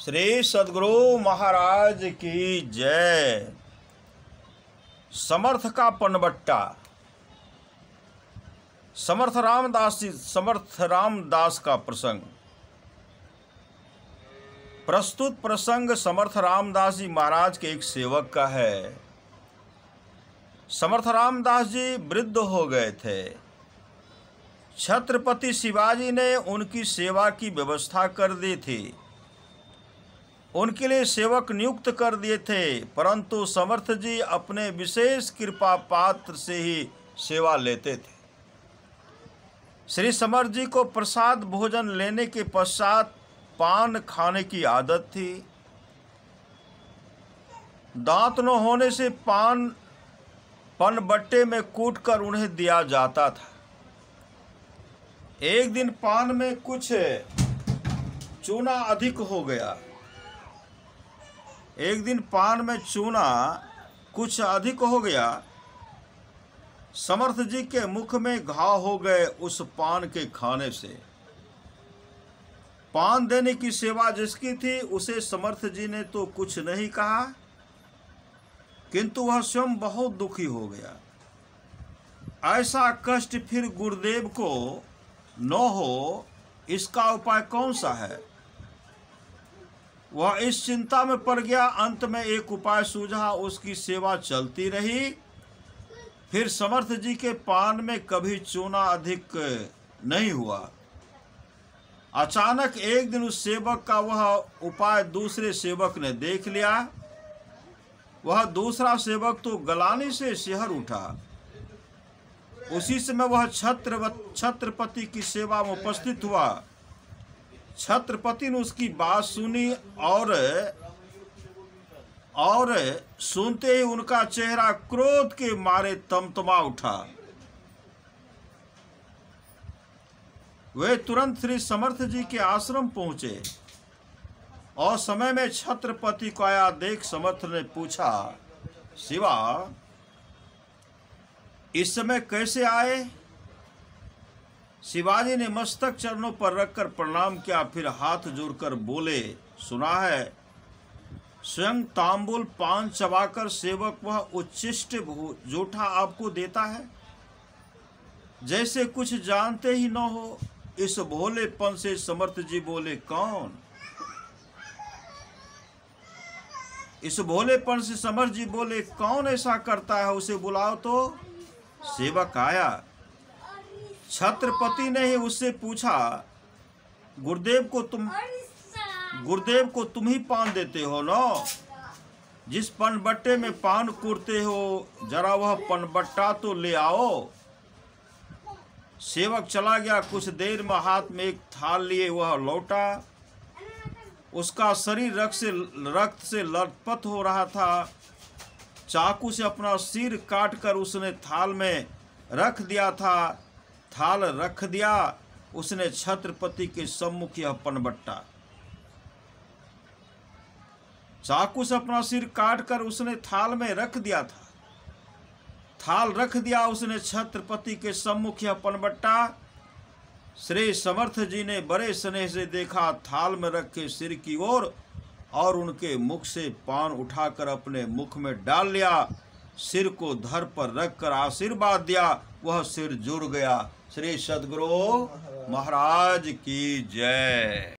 श्री सद्गुरु महाराज की जय। समर्थ का पनबट्टा। समर्थ रामदास का प्रसंग। प्रस्तुत प्रसंग समर्थ रामदास जी महाराज के एक सेवक का है। समर्थ रामदास जी वृद्ध हो गए थे। छत्रपति शिवाजी ने उनकी सेवा की व्यवस्था कर दी थी, उनके लिए सेवक नियुक्त कर दिए थे, परंतु समर्थ जी अपने विशेष कृपा पात्र से ही सेवा लेते थे। श्री समर्थ जी को प्रसाद भोजन लेने के पश्चात पान खाने की आदत थी। दांत न होने से पनबट्टे में कूटकर उन्हें दिया जाता था। एक दिन पान में कुछ चूना अधिक हो गया। समर्थ जी के मुख में घाव हो गए उस पान के खाने से। पान देने की सेवा जिसकी थी उसे समर्थ जी ने तो कुछ नहीं कहा, किंतु वह स्वयं बहुत दुखी हो गया। ऐसा कष्ट फिर गुरुदेव को न हो, इसका उपाय कौन सा है? वह इस चिंता में पड़ गया। अंत में एक उपाय सूझा, उसकी सेवा चलती रही। फिर समर्थ जी के पान में कभी चूना अधिक नहीं हुआ। अचानक एक दिन उस सेवक का वह उपाय दूसरे सेवक ने देख लिया। वह दूसरा सेवक तो गलानी से शिहर उठा। उसी समय वह छत्रपति की सेवा में उपस्थित हुआ। छत्रपति ने उसकी बात सुनी और सुनते ही उनका चेहरा क्रोध के मारे तमतमा उठा। वे तुरंत श्री समर्थ जी के आश्रम पहुंचे और समय में छत्रपति को आया देख समर्थ ने पूछा, शिवा इस समय कैसे आए? शिवाजी ने मस्तक चरणों पर रखकर प्रणाम किया, फिर हाथ जोड़कर बोले, सुना है स्वयं तांबुल पान चबाकर सेवक वह उच्छिष्ट जोठा आपको देता है, जैसे कुछ जानते ही न हो। इस भोलेपन से समर्थ जी बोले, कौन? इस भोलेपन से समर्थ जी बोले, कौन ऐसा करता है, उसे बुलाओ तो। सेवक आया। छत्रपति ने ही उससे पूछा, गुरुदेव को तुम ही पान देते हो न? जिस पनबट्टे में पान कूटते हो, जरा वह पनबट्टा तो ले आओ। सेवक चला गया। कुछ देर में हाथ में एक थाल लिए वह लौटा। उसका शरीर रक्त से लथपथ हो रहा था। चाकू से अपना सिर काटकर उसने थाल में रख दिया था। थाल रख दिया उसने छत्रपति के सम्मुख। यह पनबट्टा, चाकू से अपना सिर काटकर उसने थाल में रख दिया था। थाल रख दिया उसने छत्रपति के सम्मुख। यह पनबट्टा। श्री समर्थ जी ने बड़े स्नेह से देखा, थाल में रखे सिर की ओर और उनके मुख से पान उठाकर अपने मुख में डाल लिया। सिर को धर पर रखकर आशीर्वाद दिया। वह सिर जुड़ गया। श्री सद्गुरु महाराज की जय।